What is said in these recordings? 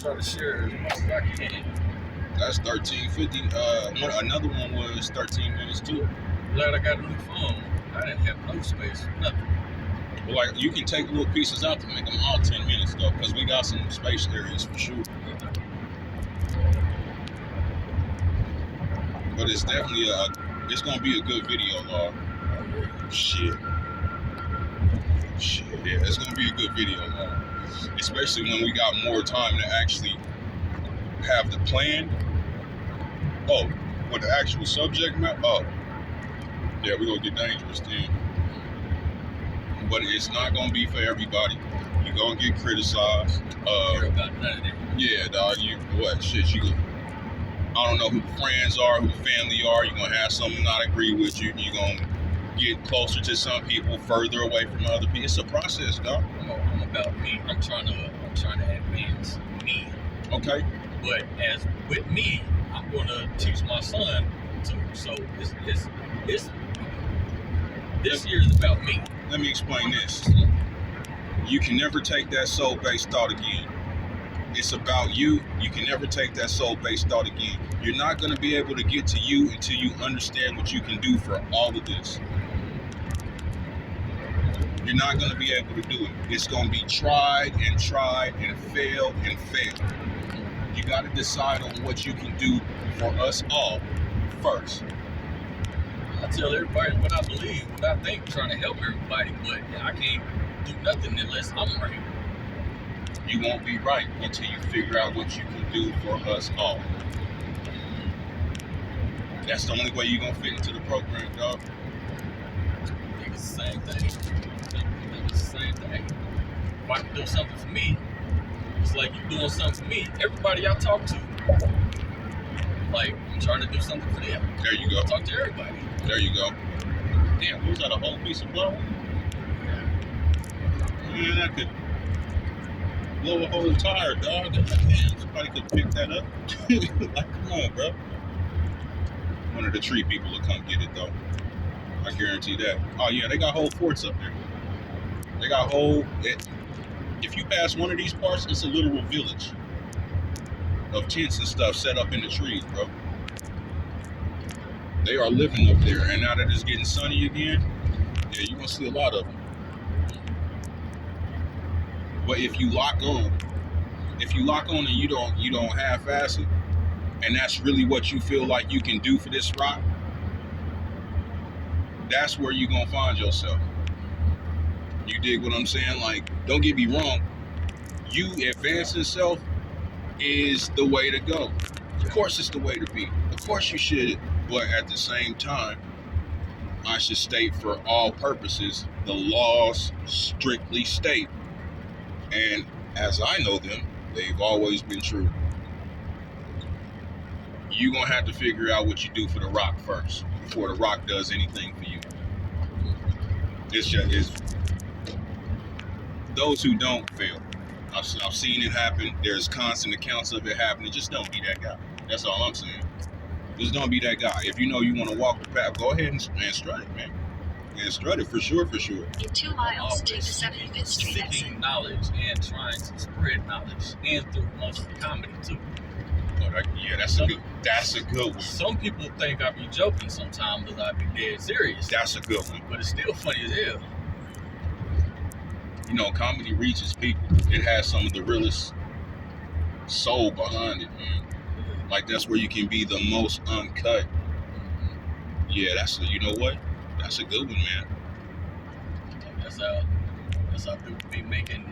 Try to share as much as I can. That's 1350. Another one was 13 minutes too. Glad I got a new phone. I didn't have no space for nothing. But like, you can take little pieces out to make them all 10 minutes though, because we got some space areas for sure. But it's definitely it's gonna be a good video, Lord. Shit, yeah, it's gonna be a good video, Lord. Especially when we got more time to actually have the plan. Oh, with the actual subject matter. Oh, yeah, we're gonna get dangerous then. But it's not gonna be for everybody. You're gonna get criticized. Yeah, dog. You what? Shit, you. I don't know who the friends are, who the family are. You're gonna have some not agree with you. You're gonna get closer to some people, further away from other people. It's a process, dog. I'm about me. I'm trying to advance me. Okay. But as with me, I'm gonna teach my son too. So it's this year is about me. Let me explain this. You can never take that soul-based thought again. It's about you. You can never take that soul-based thought again. You're not going to be able to get to you until you understand what you can do for all of this. You're not going to be able to do it. It's going to be tried and failed and failed. You got to decide on what you can do for us all first. I tell everybody what I believe, what I think, trying to help everybody, but I can't do nothing unless I'm right. You won't be right until you figure out what you can do for us all. That's the only way you're going to fit into the program, dog. I think it's the same thing. It's the same thing. If I can do something for me, it's like you doing something for me. Everybody I talk to, like, I'm trying to do something for them. There you go. Talk to everybody. There you go. Damn, was that a whole piece of blow? Man, that could blow a whole tire, dog. Damn, somebody could pick that up. Like, come on, bro. One of the tree people will come get it, though. I guarantee that. Oh, yeah, they got whole forts up there. They got whole... If you pass one of these parts, it's a literal village of tents and stuff set up in the trees, bro. They are living up there, and now that it's getting sunny again, yeah, you're gonna see a lot of them. But if you lock on and you don't half-ass it, and that's really what you feel like you can do for this rock, that's where you're gonna find yourself. You dig what I'm saying? Like, don't get me wrong, you advancing self is the way to go. Of course it's the way to be. Of course you should, but at the same time, I should state for all purposes, the laws strictly state, and as I know them, they've always been true. You're gonna have to figure out what you do for the rock first before the rock does anything for you. It's those who don't fail. I've seen it happen. There's constant accounts of it happening. Just don't be that guy. That's all I'm saying. Just don't be that guy. If you know you want to walk the path, go ahead and strut it, man. And strut it for sure, for sure. In 2 miles, take the 75th Street exit. Seeking knowledge and trying to spread knowledge, and through mostly comedy too. Oh, that's a good one. Some people think I be joking sometimes, but I be dead serious. That's a good one. But it's still funny as hell. You know, comedy reaches people. It has some of the realest soul behind it, man. Like, that's where you can be the most uncut. Yeah, you know what? That's a good one, man. That's how people be making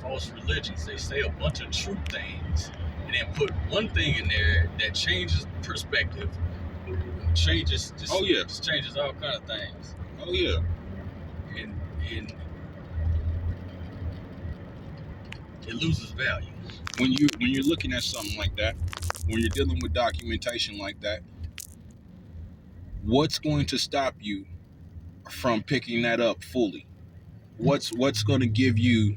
false religions. They say a bunch of true things and then put one thing in there that changes perspective. Changes just changes all kind of things. Oh yeah. And it loses value. When you're looking at something like that, when you're dealing with documentation like that, what's going to stop you from picking that up fully? What's going to give you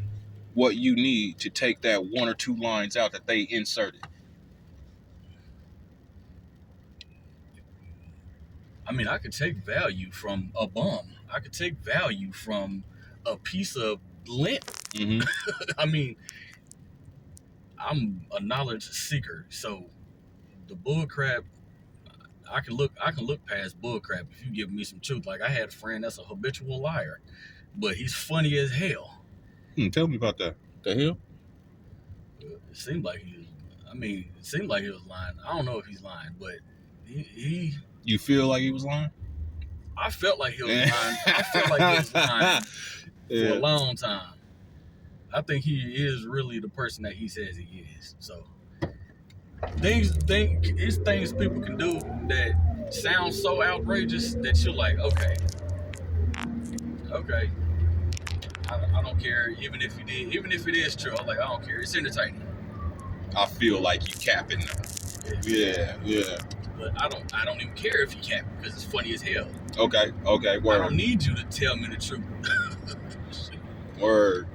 what you need to take that one or two lines out that they inserted? I mean, I could take value from a bum. I could take value from a piece of lint. Mm-hmm. I mean, I'm a knowledge seeker, so the bull crap, I can look past bull crap if you give me some truth. Like I had a friend that's a habitual liar, but he's funny as hell. Tell me about that. The hell? It seemed like he was lying. I don't know if he's lying, but he You feel like he was lying? I felt like he was lying. I felt like he was lying for a long time. I think he is really the person that he says he is. So it's things people can do that sound so outrageous that you're like, okay. I don't care, even if it is true. I'm like, I don't care. It's entertaining. I feel like you capping now. Yeah. But I don't even care if you cap because it's funny as hell. Okay, I word. don't need you to tell me the truth. Word.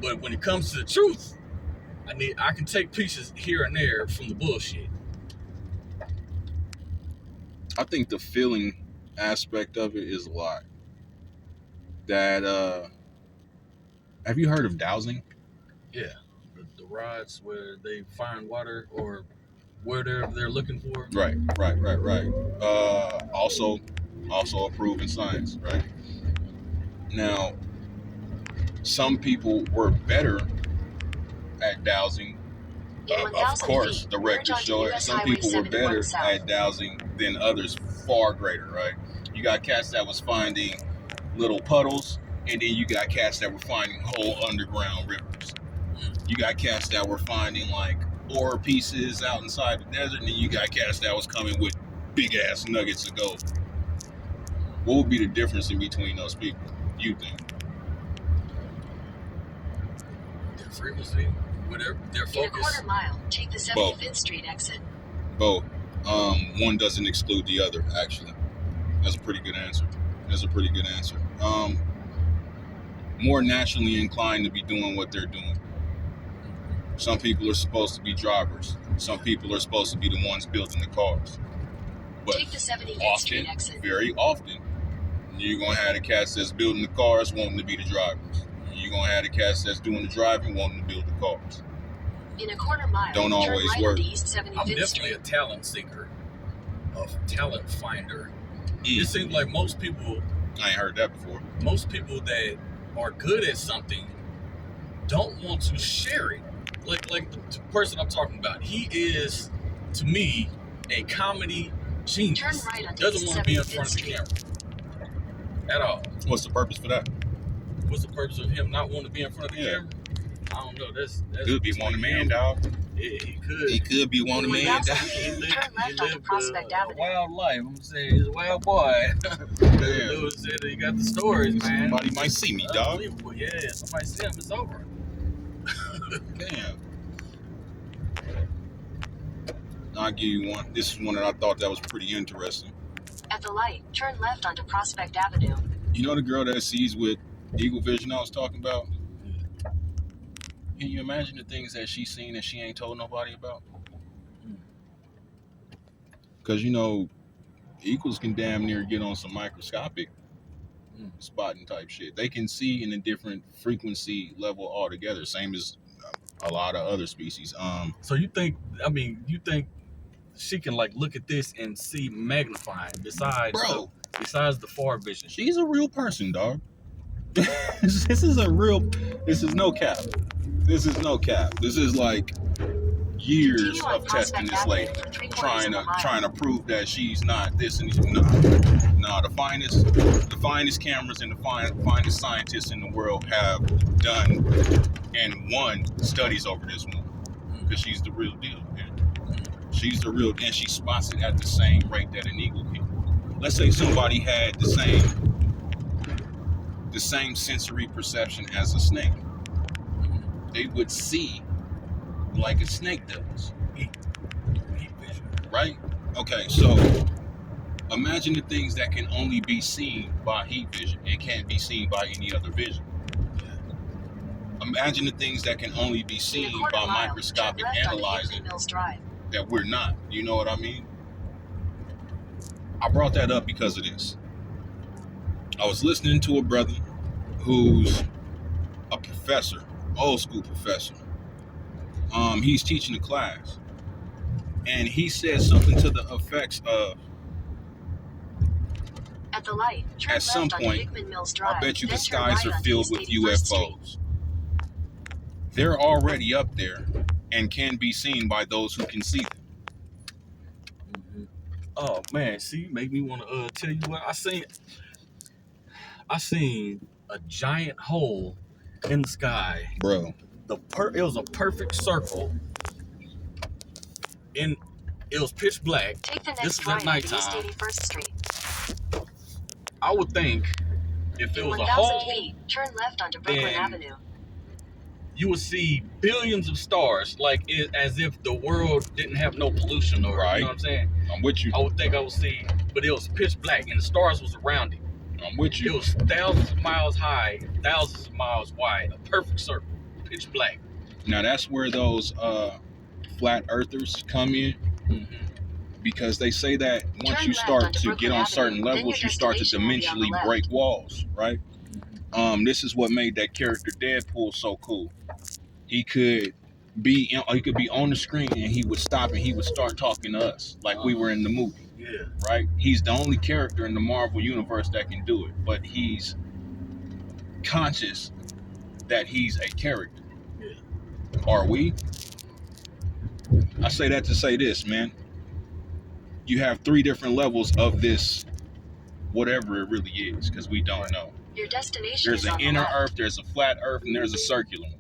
But when it comes to the truth, I can take pieces here and there from the bullshit. I think the feeling aspect of it is a lot. That have you heard of dowsing? Yeah, the rods where they find water or where they're looking for. Right. Also a proven science, right? Now, some people were better at dowsing. Of course, the records show it. Some people were better at dowsing than others, far greater, right? You got cats that was finding little puddles, and then you got cats that were finding whole underground rivers. You got cats that were finding like ore pieces out inside the desert, and then you got cats that was coming with big ass nuggets of gold. What would be the difference in between those people, you think? Their frequency, whatever their focus. In a quarter mile, take the 75th Street exit. Both. One doesn't exclude the other, actually. That's a pretty good answer. More naturally inclined to be doing what they're doing. Some people are supposed to be drivers. Some people are supposed to be the ones building the cars. But take the 75th Street exit. Very often, you're going to have the cats that's building the cars wanting to be the drivers. You're going to have the cats that's doing the driving wanting to build the cars. In a quarter mile, don't always turn right work. onto East 75th I'm definitely Street. a talent seeker, a talent finder. It seems like most people, I ain't heard that before. Most people that are good at something don't want to share it. Like the person I'm talking about, he is, to me, a comedy genius. Turn right onto Doesn't want to be in 75th front of the Street. camera at all. What's the purpose for that? What's the purpose of him not wanting to be in front of the Yeah. camera? I don't know. That's Could be one man, dog. He could. He could be one man, dog. He lived Turn left onto Prospect a Avenue. wild life. I'm saying he's a wild boy. Damn. Dude said he got the stories, man. Somebody might see me, dog. Unbelievable. Yeah, somebody see him, it's over. Damn. I'll give you one. This is one that I thought that was pretty interesting. At the light, turn left onto Prospect Avenue. You know the girl that sees with Eagle Vision I was talking about? Can you imagine the things that she's seen that she ain't told nobody about? Because, you know, eagles can damn near get on some microscopic spotting type shit. They can see in a different frequency level altogether, same as a lot of other species. So you think she can like look at this and see magnifying besides the far vision? She's a real person, dog. This is no cap. This is like years of testing this lady, trying to prove that she's not this and no. The finest cameras and the finest scientists in the world have done and won studies over this woman because she's the real deal. She's the real, and she spots it at the same rate that an eagle can. Let's say somebody had the same sensory perception as a snake. They would see like a snake does. Heat vision. Right? Okay, so imagine the things that can only be seen by heat vision and can't be seen by any other vision. Imagine the things that can only be seen by microscopic analyzing that we're not. You know what I mean? I brought that up because of this. I was listening to a brother who's a professor, old school professor. He's teaching a class, and he said something to the effects of, At the light, turn at some left onto point, Hickman Mills Drive. I bet you the then turn skies right are onto filled East with 81st Street. UFOs. They're already up there and can be seen by those who can see them. Oh man, see, you make me want to tell you what I seen a giant hole in the sky. Bro, It was a perfect circle. And it was pitch black. Take the This next is right at onto East nighttime. 81st Street. I would think if it In was a 1,000 hole, feet, turn left onto Brooklyn then Avenue. you would see billions of stars, as if the world didn't have no pollution, or Right. you know what I'm saying? I'm with you. I would think I would see, but it was pitch black and the stars was around it. I'm with It you. was thousands of miles high, thousands of miles wide, a perfect circle, pitch black. Now that's where those flat earthers come in, Mm-hmm. because they say that once Turn you left start onto to Brooklyn get on Avenue, certain then levels, your you start to destination will be on the dimensionally left. break walls, right? This is what made that character Deadpool so cool. He could be on the screen and he would stop and he would start talking to us like we were in the movie, Yeah. right? He's the only character in the Marvel universe that can do it, but he's conscious that he's a character. Yeah. Are we? I say that to say this, man. You have 3 different levels of this, whatever it really is, because we don't know. Your destination There's is an on the inner left. earth, there's a flat earth, and there's a circular one.